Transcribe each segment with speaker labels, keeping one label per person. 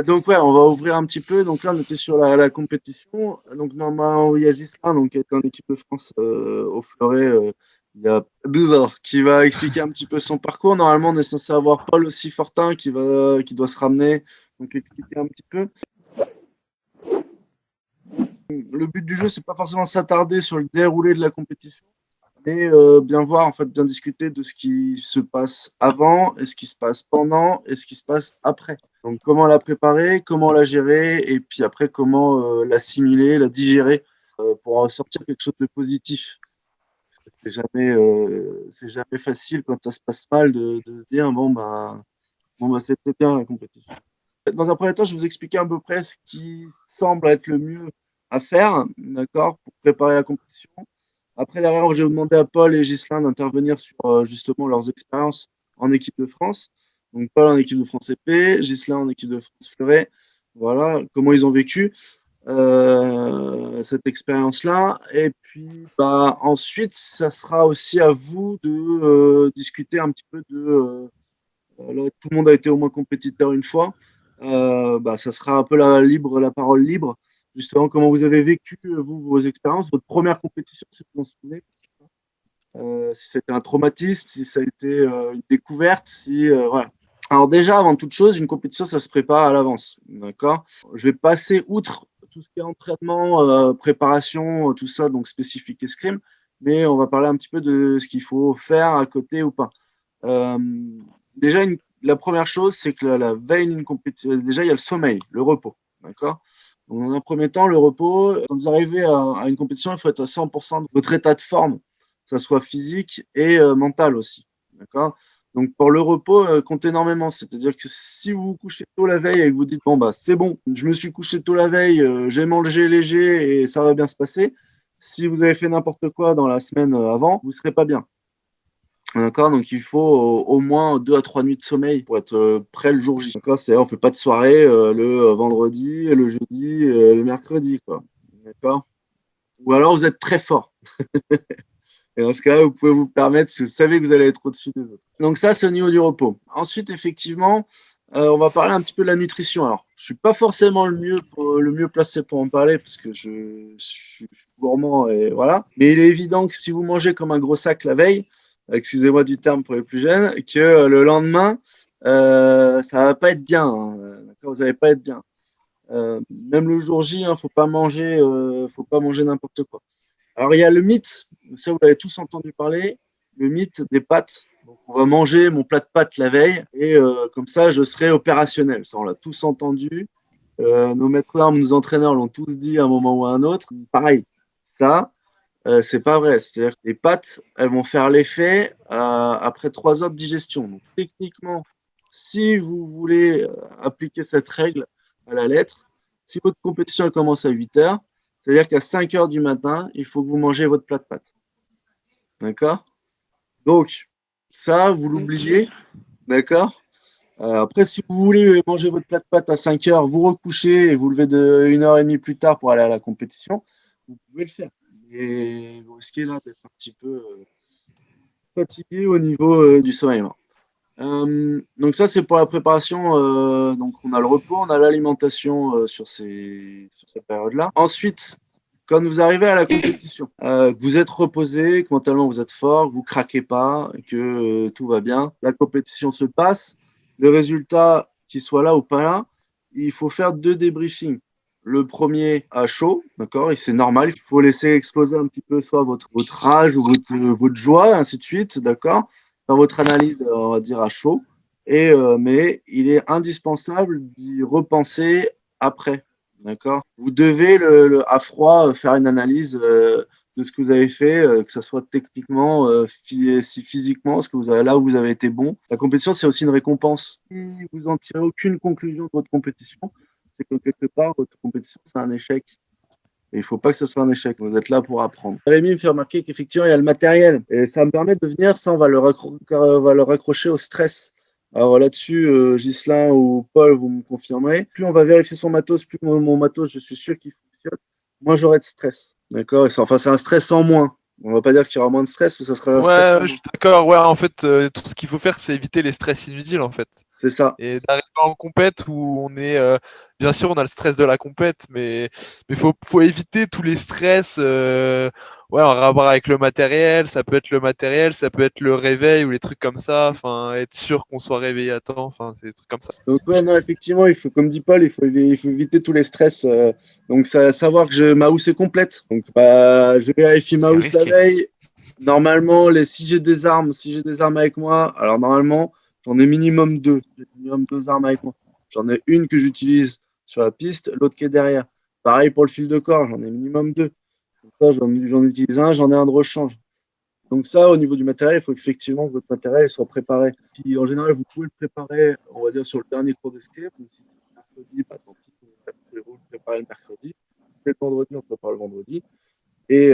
Speaker 1: Donc ouais, on va ouvrir un petit peu. Donc là, on était sur la compétition. Donc normalement, il y a Gislain, donc qui est en équipe de France au fleuret il y a 12 ans, qui va expliquer un petit peu son parcours. Normalement, on est censé avoir Paul aussi Fortin qui doit se ramener, donc expliquer un petit peu. Le but du jeu, c'est pas forcément s'attarder sur le déroulé de la compétition, mais bien voir, en fait, bien discuter de ce qui se passe avant, et ce qui se passe pendant, et ce qui se passe après. Donc, comment la préparer, comment la gérer, et puis après, comment l'assimiler, la digérer pour en sortir quelque chose de positif. C'est jamais facile quand ça se passe mal de se dire, bon, bah, c'était bien la compétition. Dans un premier temps, je vais vous expliquer à peu près ce qui semble être le mieux à faire, d'accord, pour préparer la compétition. Après, derrière, j'ai demandé à Paul et Ghislain d'intervenir sur justement leurs expériences en équipe de France. Donc, Paul en équipe de France épée, Ghislain en équipe de France fleuret. Voilà, comment ils ont vécu cette expérience-là. Et puis, bah, ensuite, ça sera aussi à vous de discuter un petit peu de. Là, tout le monde a été au moins compétiteur une fois. Bah, ça sera un peu la parole libre. Justement, comment vous avez vécu, vous, vos expériences, votre première compétition, si vous vous en souvenez. Si c'était un traumatisme, si ça a été une découverte, si voilà. Alors déjà, avant toute chose, une compétition, ça se prépare à l'avance, d'accord. Je vais passer outre tout ce qui est entraînement, préparation, tout ça, donc spécifique escrime, mais on va parler un petit peu de ce qu'il faut faire à côté ou pas. Euh, déjà, la première chose, c'est que la veille d'une compétition, déjà, il y a le sommeil, le repos, d'accord. Donc, dans un premier temps, le repos, quand vous arrivez à une compétition, il faut être à 100% de votre état de forme, que ça soit physique et mental aussi, d'accord. Donc, pour le repos, compte énormément. C'est-à-dire que si vous vous couchez tôt la veille et que vous dites, bon, bah, c'est bon, je me suis couché tôt la veille, j'ai mangé léger et ça va bien se passer. Si vous avez fait n'importe quoi dans la semaine avant, vous ne serez pas bien. D'accord, donc il faut au moins 2 à 3 nuits de sommeil pour être prêt le jour J. D'accord, c'est on fait pas de soirée le vendredi, le jeudi, le mercredi, quoi. D'accord. Ou alors vous êtes très fort. Et dans ce cas-là, vous pouvez vous permettre si vous savez que vous allez être au-dessus des autres. Donc ça, c'est au niveau du repos. Ensuite, effectivement, on va parler un petit peu de la nutrition. Alors, je suis pas forcément le mieux placé pour en parler parce que je suis gourmand et voilà. Mais il est évident que si vous mangez comme un gros sac la veille, excusez-moi du terme pour les plus jeunes, que le lendemain, ça va pas être bien, hein. D'accord, vous n'allez pas être bien. Même le jour J, hein, faut pas manger n'importe quoi. Alors, il y a le mythe, ça vous l'avez tous entendu parler, le mythe des pâtes. Donc, on va manger mon plat de pâtes la veille et comme ça, je serai opérationnel. Ça, on l'a tous entendu. Nos maîtres d'armes, nos entraîneurs l'ont tous dit à un moment ou à un autre. Pareil, ça, c'est pas vrai. C'est-à-dire que les pâtes, elles vont faire l'effet après 3 heures de digestion. Donc, techniquement, si vous voulez appliquer cette règle à la lettre, si votre compétition elle commence à 8 heures, c'est-à-dire qu'à 5 heures du matin, il faut que vous mangez votre plat de pâtes. D'accord. Donc, ça, vous l'oubliez. D'accord. Après, si vous voulez manger votre plat de pâtes à 5 heures, vous recouchez et vous levez de 1 heure et demie plus tard pour aller à la compétition, vous pouvez le faire. Et vous risquez là d'être un petit peu fatigué au niveau du sommeil. Donc ça, c'est pour la préparation. Donc on a le repos, on a l'alimentation sur ces périodes-là. Ensuite, quand vous arrivez à la compétition, que vous êtes reposé, que mentalement vous êtes fort, que vous craquez pas, que tout va bien, la compétition se passe. Le résultat, qu'il soit là ou pas là, il faut faire 2 débriefings. Le premier à chaud, d'accord, et c'est normal, il faut laisser exploser un petit peu soit votre rage ou votre joie, ainsi de suite, d'accord, dans votre analyse, on va dire à chaud, mais il est indispensable d'y repenser après, d'accord. Vous devez à froid faire une analyse de ce que vous avez fait, que ce soit techniquement, si physiquement, ce que vous avez, là où vous avez été bon. La compétition, c'est aussi une récompense. Si vous en tirez aucune conclusion de votre compétition, c'est que quelque part, votre compétition, c'est un échec. Et il ne faut pas que ce soit un échec. Vous êtes là pour apprendre. Rémi me fait remarquer qu'effectivement, il y a le matériel. Et ça me permet de venir, ça, on va le raccrocher au stress. Alors là-dessus, Ghislain ou Paul, vous me confirmerez. Plus on va vérifier son matos, plus mon matos, je suis sûr qu'il fonctionne, moins j'aurai de stress. D'accord. Enfin, c'est un stress en moins. On va pas dire qu'il y aura moins de stress, mais ça sera
Speaker 2: Ouais,
Speaker 1: stressant,
Speaker 2: je
Speaker 1: hein.
Speaker 2: suis d'accord. Ouais, en fait, tout ce qu'il faut faire, c'est éviter les stress inutiles, en fait.
Speaker 1: C'est ça.
Speaker 2: Et d'arriver en compète où on est, bien sûr, on a le stress de la compète, mais faut éviter tous les stress, ouais, en rapport avec le matériel. Ça peut être le matériel, ça peut être le réveil ou les trucs comme ça. Enfin, être sûr qu'on soit réveillé à temps. Enfin, c'est des trucs comme ça.
Speaker 1: Donc, ouais, non, effectivement, il faut, comme dit Paul, il faut éviter tous les stress. Donc, savoir que ma housse est complète. Donc, bah, je vérifie ma
Speaker 3: C'est
Speaker 1: housse la
Speaker 3: risqué.
Speaker 1: veille. Normalement, si j'ai des armes avec moi, alors normalement, j'en ai minimum deux. J'ai minimum deux armes avec moi. J'en ai une que j'utilise sur la piste, l'autre qui est derrière. Pareil pour le fil de corps, j'en ai minimum deux. Comme ça, j'en utilise un, j'en ai un de rechange. Donc ça, au niveau du matériel, il faut effectivement que votre matériel soit préparé. Puis en général, vous pouvez le préparer, on va dire, sur le dernier cours d'escape. Donc si c'est le mercredi, bah, tant pis, vous le préparez le mercredi. Si c'est le vendredi, on prépare le vendredi. Et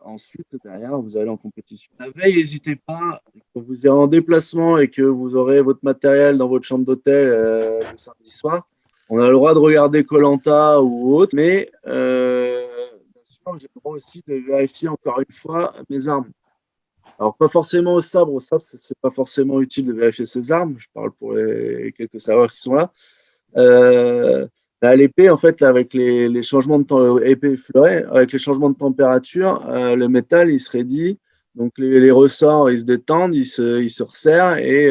Speaker 1: ensuite, derrière, vous allez en compétition. La veille, n'hésitez pas, quand vous irez en déplacement et que vous aurez votre matériel dans votre chambre d'hôtel le samedi soir, on a le droit de regarder koh ou autre, mais bien sûr, j'ai le droit aussi de vérifier encore une fois mes armes. Alors, pas forcément au sabre, c'est pas forcément utile de vérifier ses armes. Je parle pour les quelques savoir qui sont là. Euh, à l'épée, en fait, là, avec les changements de temps, épée fleuret, avec les changements de température, le métal, il se raidit. Donc, les ressorts, ils se détendent, ils se resserrent. Et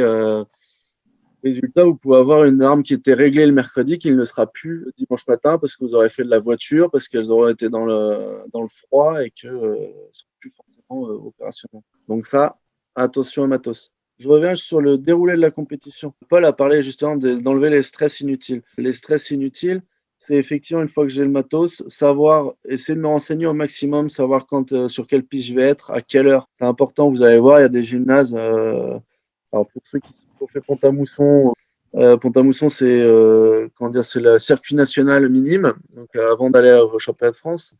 Speaker 1: résultat, vous pouvez avoir une arme qui était réglée le mercredi, qui ne le sera plus le dimanche matin parce que vous aurez fait de la voiture, parce qu'elles auront été dans le froid et qu'elles ne sont plus forcément opérationnelles. Donc, ça, attention au matos. Je reviens sur le déroulé de la compétition. Paul a parlé justement d'enlever les stress inutiles. Les stress inutiles, c'est effectivement, une fois que j'ai le matos, savoir, essayer de me renseigner au maximum, savoir sur quelle piste je vais être, à quelle heure. C'est important, vous allez voir, il y a des gymnases. Alors pour ceux qui ont fait Pont-à-Mousson, c'est le circuit national minime. Donc avant d'aller au championnat de France,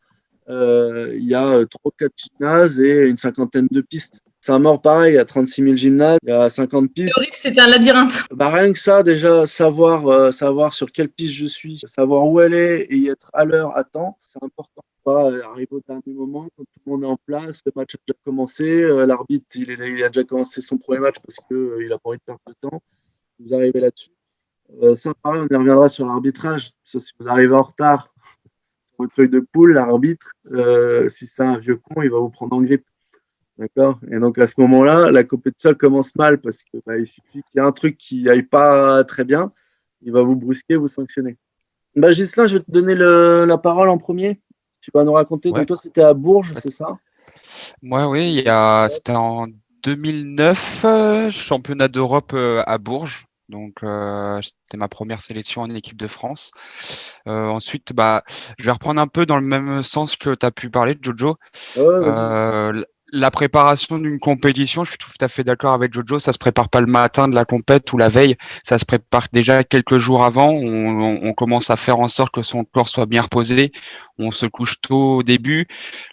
Speaker 1: il y a 3-4 gymnases et une cinquantaine de pistes. Saint-Maur, pareil, il y a 36 000 gymnases, il y a 50
Speaker 4: C'est
Speaker 1: pistes.
Speaker 4: horrible, c'était un labyrinthe.
Speaker 1: Bah, rien que ça, déjà, savoir sur quelle piste je suis, savoir où elle est et y être à l'heure, à temps, c'est important. Pas arriver au dernier moment, quand tout le monde est en place, le match a déjà commencé, l'arbitre, il a déjà commencé son premier match parce qu'il n'a pas envie de perdre de temps. Vous arrivez là-dessus. Ça, pareil, on y reviendra sur l'arbitrage. Ça, si vous arrivez en retard sur votre feuille de poule, l'arbitre, si c'est un vieux con, il va vous prendre en grippe. D'accord. Et donc à ce moment-là, la compétition commence mal parce que il suffit qu'il y ait un truc qui aille pas très bien, il va vous brusquer, vous sanctionner. Bah, Ghislain, je vais te donner la parole en premier. Tu vas nous raconter. Donc
Speaker 3: Ouais.
Speaker 1: toi, c'était à Bourges, c'est ça?
Speaker 3: Moi, oui, c'était en 2009, championnat d'Europe à Bourges. Donc, c'était ma première sélection en équipe de France. Ensuite, bah, je vais reprendre un peu dans le même sens que tu as pu parler, Jojo.
Speaker 1: Ouais, vas-y.
Speaker 3: La préparation d'une compétition, je suis tout à fait d'accord avec Jojo, ça se prépare pas le matin de la compète ou la veille, ça se prépare déjà quelques jours avant. On commence à faire en sorte que son corps soit bien reposé. On se couche tôt au début.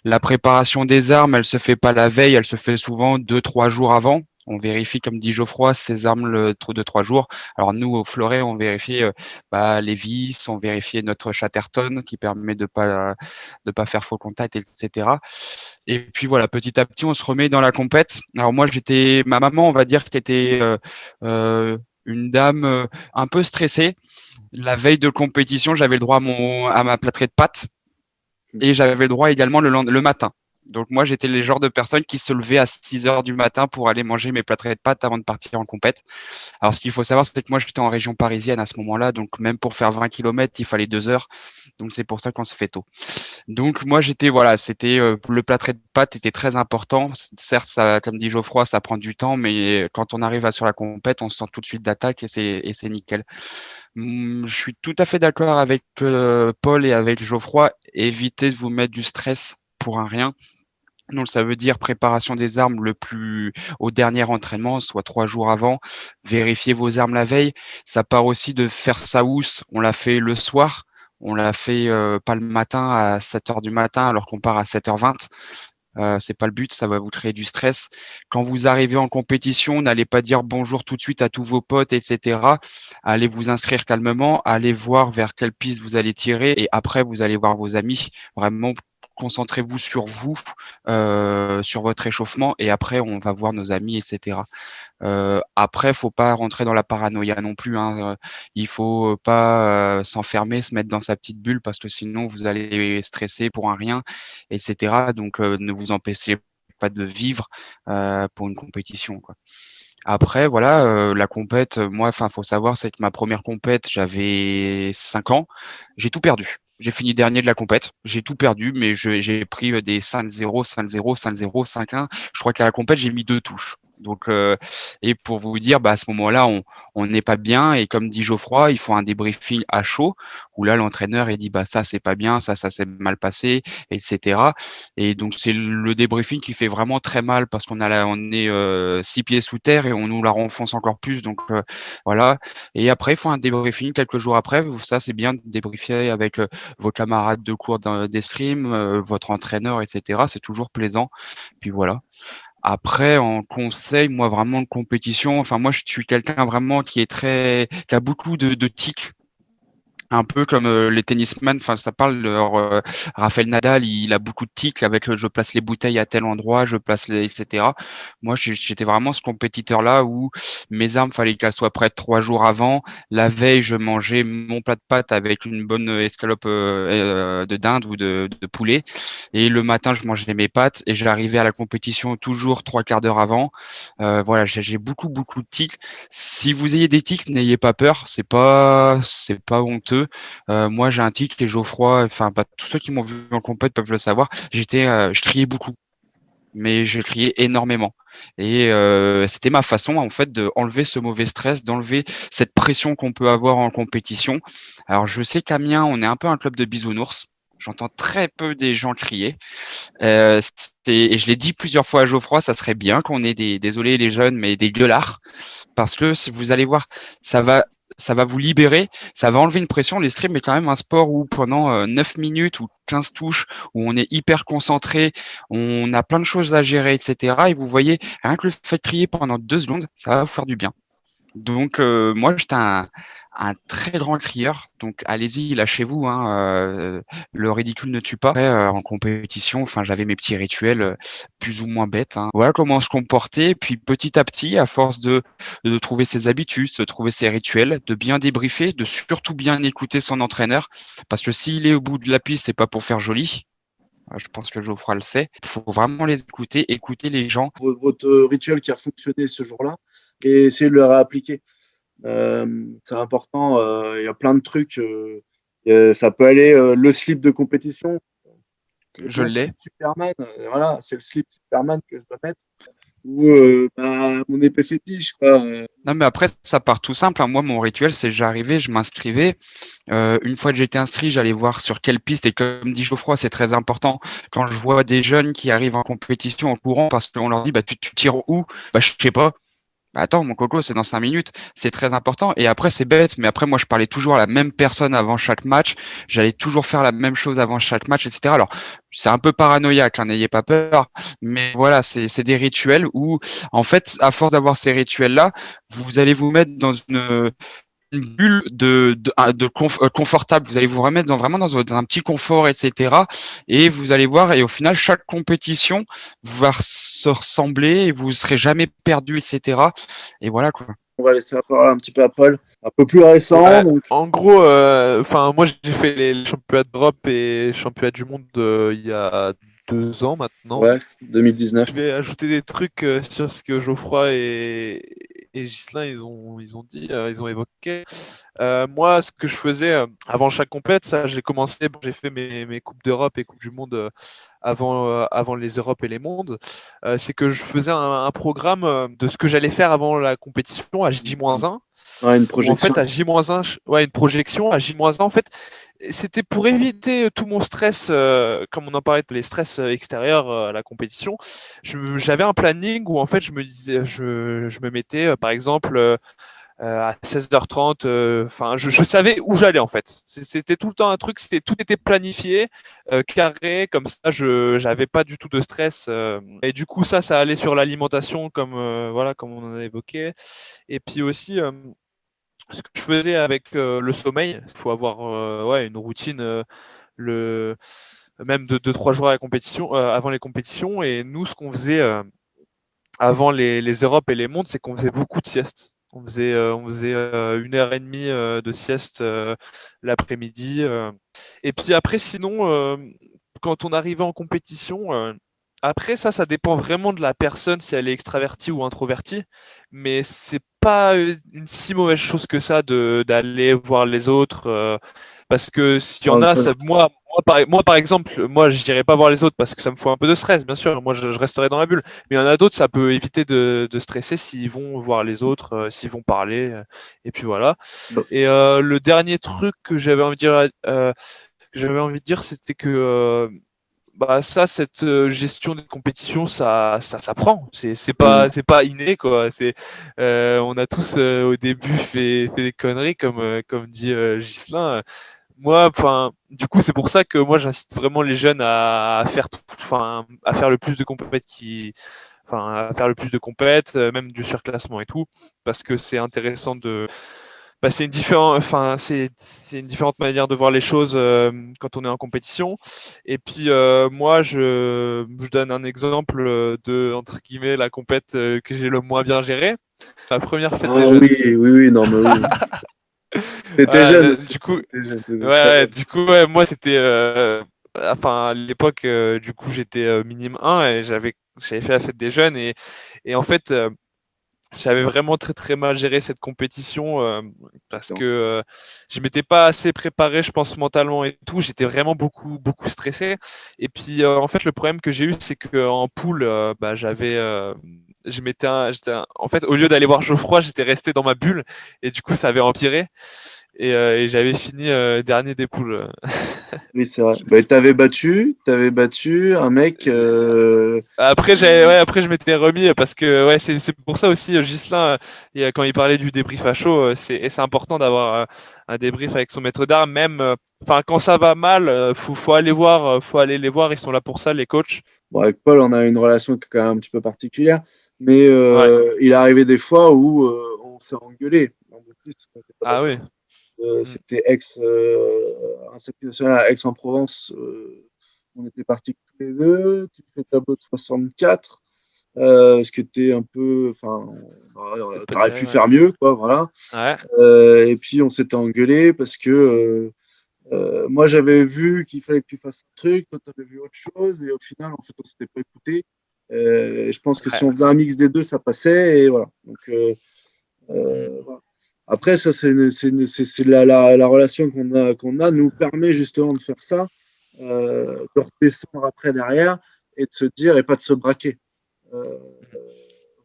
Speaker 3: La préparation des armes, elle se fait pas la veille, elle se fait souvent 2, 3 jours avant. On vérifie, comme dit Geoffroy, ses armes le trou de 3 jours. Alors nous, au fleuret, on vérifie les vis, on vérifie notre chatterton qui permet de pas faire faux contact, etc. Et puis voilà, petit à petit, on se remet dans la compète. Alors moi, ma maman, on va dire, qui était une dame un peu stressée. La veille de compétition, j'avais le droit à ma plâtrée de pâtes et j'avais le droit également le matin. Donc moi, j'étais le genre de personne qui se levait à 6 heures du matin pour aller manger mes plâtrées de pâtes avant de partir en compète. Alors ce qu'il faut savoir, c'est que moi, j'étais en région parisienne à ce moment-là, donc même pour faire 20 km, il fallait 2 heures. Donc c'est pour ça qu'on se fait tôt. Donc moi c'était le plâtré de pâtes était très important. Certes, ça, comme dit Geoffroy, ça prend du temps, mais quand on arrive sur la compète, on se sent tout de suite d'attaque et c'est nickel. Je suis tout à fait d'accord avec Paul et avec Geoffroy. Évitez de vous mettre du stress pour un rien. Donc ça veut dire préparation des armes au dernier entraînement, soit 3 jours avant. Vérifiez vos armes la veille. Ça part aussi de faire sa housse. On l'a fait le soir. On l'a fait pas le matin à 7 heures du matin alors qu'on part à 7h20. C'est pas le but, ça va vous créer du stress. Quand vous arrivez en compétition, n'allez pas dire bonjour tout de suite à tous vos potes, etc. Allez vous inscrire calmement, allez voir vers quelle piste vous allez tirer et après vous allez voir vos amis. Vraiment concentrez-vous sur vous, sur votre échauffement, et après on va voir nos amis, etc. Après, faut pas rentrer dans la paranoïa non plus, hein. Il faut pas s'enfermer, se mettre dans sa petite bulle, parce que sinon vous allez stresser pour un rien, etc. Donc ne vous empêchez pas de vivre pour une compétition, quoi. Après, voilà, la compète, moi, enfin, faut savoir, c'est que ma première compète, j'avais 5 ans, j'ai tout perdu. J'ai fini dernier de la compète, j'ai tout perdu, mais j'ai pris des 5-0, 5-0, 5-0, 5-1. Je crois qu'à la compète, j'ai mis 2 touches. Donc, et pour vous dire, bah, à ce moment-là, on n'est pas bien. Et comme dit Geoffroy, il faut un débriefing à chaud, où là, l'entraîneur, il dit, bah, ça, c'est pas bien, ça s'est mal passé, etc. Et donc, c'est le débriefing qui fait vraiment très mal, parce on est 6 pieds sous terre et on nous la renfonce encore plus. Donc, voilà. Et après, il faut un débriefing quelques jours après. Ça, c'est bien de débriefer avec vos camarades de cours d'escrime, votre entraîneur, etc. C'est toujours plaisant. Puis voilà. Après, en conseil, moi, vraiment de compétition, enfin, moi, je suis quelqu'un vraiment qui a beaucoup de tics. Un peu comme les tennisman, enfin ça parle de Rafael Nadal, il a beaucoup de tics avec je place les bouteilles à tel endroit, je place les etc. Moi j'étais vraiment ce compétiteur-là où mes armes fallait qu'elles soient prêtes 3 jours avant. La veille je mangeais mon plat de pâtes avec une bonne escalope de dinde ou de poulet, et le matin je mangeais mes pâtes et j'arrivais à la compétition toujours 3 quarts d'heure avant. Voilà, j'ai beaucoup de tics. Si vous ayez des tics, n'ayez pas peur, c'est pas honteux. Moi, j'ai un tic et Geoffroy, enfin, bah, tous ceux qui m'ont vu en compète peuvent le savoir. Je criais beaucoup, mais je criais énormément. Et c'était ma façon, en fait, de enlever ce mauvais stress, d'enlever cette pression qu'on peut avoir en compétition. Alors, je sais qu'Amiens, on est un peu un club de bisounours. J'entends très peu des gens crier. Et je l'ai dit plusieurs fois à Geoffroy, ça serait bien qu'on ait désolé les jeunes, mais des gueulards, parce que si vous allez voir, ça va, ça va vous libérer, ça va enlever une pression. L'escrime est quand même un sport où pendant 9 minutes ou 15 touches, où on est hyper concentré, on a plein de choses à gérer, etc. Et vous voyez, rien que le fait de crier pendant 2 secondes, ça va vous faire du bien. Donc moi j'étais un très grand crieur, donc allez-y, lâchez-vous, hein, le ridicule ne tue pas. Après, en compétition, enfin j'avais mes petits rituels plus ou moins bêtes, hein. Voilà comment se comporter, puis petit à petit, à force de trouver ses habitudes, de trouver ses rituels, de bien débriefer, de surtout bien écouter son entraîneur, parce que s'il est au bout de la piste, c'est pas pour faire joli. Je pense que Geoffroy le sait. Il faut vraiment les écouter, écouter les gens.
Speaker 1: Votre rituel qui a fonctionné ce jour-là et essayer de le réappliquer. C'est important. Il y a plein de trucs. Ça peut aller le slip de compétition.
Speaker 3: Je
Speaker 1: Mon
Speaker 3: l'ai.
Speaker 1: slip Superman, voilà, c'est le slip Superman que je dois mettre. Ou bah, mon épée fétiche, quoi.
Speaker 3: Non, mais après, ça part tout simple, hein. Moi, mon rituel, c'est j'arrivais, je m'inscrivais. Une fois que j'étais inscrit, j'allais voir sur quelle piste. Et comme dit Geoffroy, c'est très important. Quand je vois des jeunes qui arrivent en compétition en courant, parce qu'on leur dit, bah, tu tires où? Bah, je sais pas. Bah, attends, mon coco, c'est dans 5 minutes. C'est très important. Et après, c'est bête. Mais après, moi, je parlais toujours à la même personne avant chaque match. J'allais toujours faire la même chose avant chaque match, etc. Alors, c'est un peu paranoïaque, hein, n'ayez pas peur. Mais voilà, c'est des rituels où, en fait, à force d'avoir ces rituels-là, vous allez vous mettre dans une bulle confortable. Vous allez vous remettre vraiment dans un petit confort, etc. Et vous allez voir, et au final, chaque compétition va se ressembler et vous ne serez jamais perdu, etc. Et voilà, quoi.
Speaker 1: On va laisser la parole un petit peu à Paul, un peu plus récent.
Speaker 2: Ouais,
Speaker 1: Donc,
Speaker 2: en gros, enfin moi j'ai fait les championnats d'Europe et championnats du monde il y a 2 ans maintenant.
Speaker 1: ouais, 2019.
Speaker 2: Je vais ajouter des trucs sur ce que Geoffroy et Ghislain ils ont dit, ils ont évoqué. Moi, ce que je faisais avant chaque compète, ça j'ai commencé, j'ai fait mes coupes d'Europe et coupes du monde avant les Europes et les mondes. C'est que je faisais un programme de ce que j'allais faire avant la compétition à J-1.
Speaker 1: Ouais, une
Speaker 2: Où en
Speaker 1: projection.
Speaker 2: fait à J-1, ouais, une projection à J-1, en fait, c'était pour éviter tout mon stress, comme on en parlait, les stress extérieurs à la compétition. J'avais un planning où en fait je me disais, je me mettais par exemple à 16h30, enfin je savais où j'allais en fait. C'était tout le temps un truc, tout était planifié, carré, comme ça je j'avais pas du tout de stress. Et du coup ça allait sur l'alimentation comme voilà comme on en a évoqué. Et puis aussi ce que je faisais avec le sommeil, il faut avoir ouais, une routine. Le, même de 2-3 jours à la compétition, avant les compétitions. Et nous, ce qu'on faisait avant les Europes et les mondes, c'est qu'on faisait beaucoup de siestes. On faisait 1 heure et demie de sieste l'après-midi. Et puis après, sinon, quand on arrivait en compétition, après ça dépend vraiment de la personne, si elle est extravertie ou introvertie. Mais c'est pas une si mauvaise chose que ça d'aller voir les autres. Parce que s'il y en
Speaker 1: Ah,
Speaker 2: a,
Speaker 1: ça,
Speaker 2: moi, par exemple, moi, je n'irai pas voir les autres parce que ça me fout un peu de stress, bien sûr. Moi, je resterai dans ma bulle. Mais il y en a d'autres, ça peut éviter de stresser s'ils vont voir les autres, s'ils vont parler. Et puis voilà. Et le dernier truc que j'avais envie de dire, c'était que bah cette gestion des compétitions, ça s'apprend. C'est pas inné quoi. On a tous au début fait des conneries comme dit Ghislain. Moi, enfin, du coup, c'est pour ça que moi j'incite vraiment les jeunes à faire à faire le plus de compètes à faire le plus de compètes, même du surclassement et tout, parce que c'est intéressant c'est c'est une différente manière de voir les choses quand on est en compétition. Et puis moi, je donne un exemple de entre guillemets la compète que j'ai le moins bien gérée. La première fête des
Speaker 1: ah
Speaker 2: jeunes.
Speaker 1: oui, oui, oui, non, mais oui. T'étais jeune
Speaker 2: Voilà,
Speaker 1: aussi.
Speaker 2: du coup,
Speaker 1: T'étais jeune, t'étais très
Speaker 2: ouais,
Speaker 1: jeune.
Speaker 2: du coup, ouais, moi c'était, à l'époque, du coup, j'étais minime 1 et j'avais fait la fête des jeunes et en fait, j'avais vraiment très très mal géré cette compétition parce que je m'étais pas assez préparé, je pense mentalement et tout. J'étais vraiment beaucoup beaucoup stressé. Et puis en fait, le problème que j'ai eu, c'est que en poule, bah, en fait, au lieu d'aller voir Geoffroy, j'étais resté dans ma bulle et du coup, ça avait empiré et j'avais fini dernier des poules.
Speaker 1: Oui, c'est vrai. Bah, t'avais battu un mec.
Speaker 2: Après je m'étais remis parce que ouais, c'est pour ça aussi Ghislain quand il parlait du débrief à chaud, c'est important d'avoir un débrief avec son maître d'armes même quand ça va mal, faut aller voir, faut aller les voir, ils sont là pour ça les coachs.
Speaker 1: Bon, avec Paul, on a une relation qui est quand même un petit peu particulière, mais
Speaker 2: Ouais.
Speaker 1: il est arrivé des fois où on s'est engueulé. En plus, on était pas
Speaker 2: Ah oui.
Speaker 1: d'accord.
Speaker 2: Mm.
Speaker 1: C'était un circuit national à Aix-en-Provence. On était partis tous les deux. Tu fais tableau de 64. Ce qui était un peu. Enfin,
Speaker 2: C'était pas
Speaker 1: t'aurais pu
Speaker 2: terrible, ouais.
Speaker 1: faire mieux, quoi, voilà.
Speaker 2: Ouais.
Speaker 1: Et puis, on s'était engueulé parce que moi, j'avais vu qu'il fallait que tu fasses un truc, toi, tu avais vu autre chose, et au final, en fait, on s'était pas écouté. Je pense que si
Speaker 2: Ouais.
Speaker 1: on faisait un mix des deux, ça passait, et voilà. Donc,
Speaker 2: Mm.
Speaker 1: voilà. Après, ça, c'est la relation qu'on a nous permet justement de faire ça, de redescendre après derrière et de se dire, et pas de se braquer. Euh,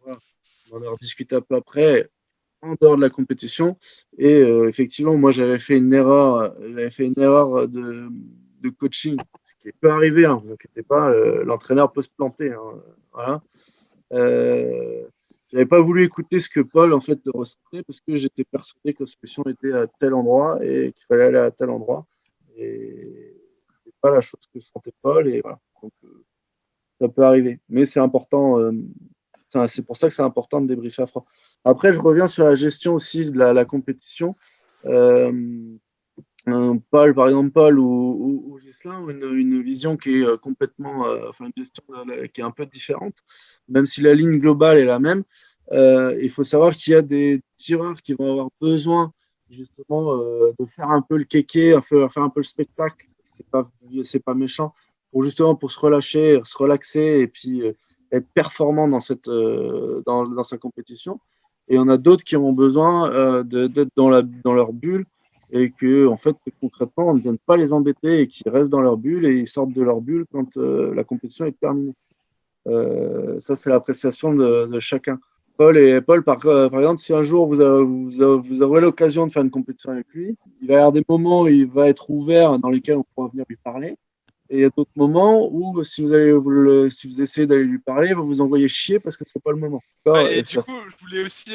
Speaker 1: voilà. On en a rediscuté un peu après, en dehors de la compétition. Et effectivement, moi, j'avais fait une erreur de coaching, ce qui peut arriver, hein, vous inquiétez pas, l'entraîneur peut se planter. Hein, voilà. J'avais pas voulu écouter ce que Paul en fait ressentait parce que j'étais persuadé que la solution était à tel endroit et qu'il fallait aller à tel endroit. Et c'était pas la chose que sentait Paul et voilà. Donc ça peut arriver, mais c'est important. C'est pour ça que c'est important de débriefer à froid. Après, je reviens sur la gestion aussi de la compétition. Euh, Paul, par exemple, Paul ou Ghislain ont une vision qui est complètement, enfin, une gestion qui est un peu différente, même si la ligne globale est la même. Il faut savoir qu'il y a des tireurs qui vont avoir besoin justement de faire un peu le kéké, faire un peu le spectacle. C'est pas méchant pour se relâcher, se relaxer et puis être performant dans sa compétition. Et on a d'autres qui ont besoin d'être dans leur bulle et que en fait concrètement on ne vienne pas les embêter et qu'ils restent dans leur bulle et ils sortent de leur bulle quand la compétition est terminée. Ça c'est l'appréciation de chacun. Paul par exemple, si un jour vous aurez l'occasion de faire une compétition avec lui, il va y avoir des moments où il va être ouvert dans lesquels on pourra venir lui parler. Et il y a d'autres moments où, si vous essayez d'aller lui parler, il va vous envoyer chier parce que c'est pas le moment. D'accord.
Speaker 2: Ouais, et
Speaker 1: Et
Speaker 2: du
Speaker 1: ça,
Speaker 2: coup, je voulais aussi,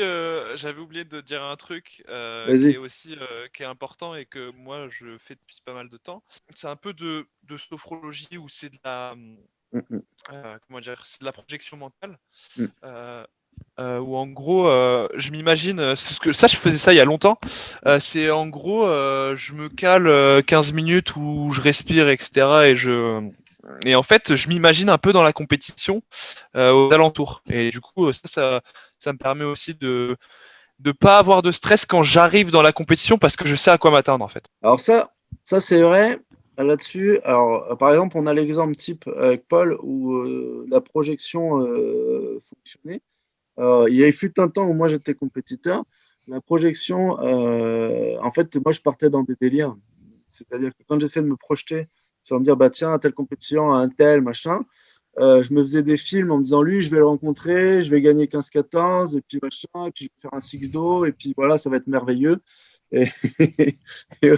Speaker 2: j'avais oublié de dire un truc qui est
Speaker 1: vas-y.
Speaker 2: aussi qui est important et que moi je fais depuis pas mal de temps. C'est un peu de sophrologie où c'est de la
Speaker 1: Mm, mm,
Speaker 2: comment dire, c'est de la projection mentale.
Speaker 1: mm.
Speaker 2: Euh, où en gros, je m'imagine, ça, je faisais ça il y a longtemps. C'est en gros, je me cale 15 minutes où je respire, etc. Et en fait, je m'imagine un peu dans la compétition aux alentours. Et du coup, ça me permet aussi de pas avoir de stress quand j'arrive dans la compétition parce que je sais à quoi m'attendre en fait.
Speaker 1: Alors ça c'est vrai là-dessus. Alors, par exemple, on a l'exemple type avec Paul où la projection fonctionnait. Il y a fut un temps où moi j'étais compétiteur. La projection, en fait, moi je partais dans des délires. C'est-à-dire que quand j'essayais de me projeter sur me dire, bah tiens, telle compétition, un tel, machin, je me faisais des films en me disant, lui, je vais le rencontrer, je vais gagner 15-14, et puis machin, et puis je vais faire un six do, et puis voilà, ça va être merveilleux. Et, et, au,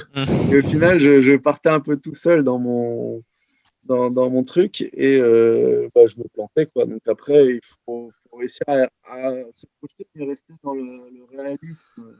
Speaker 1: et au final, je partais un peu tout seul dans mon truc et bah, je me plantais, quoi. Donc après, faut réussir à se projeter et rester dans le réalisme.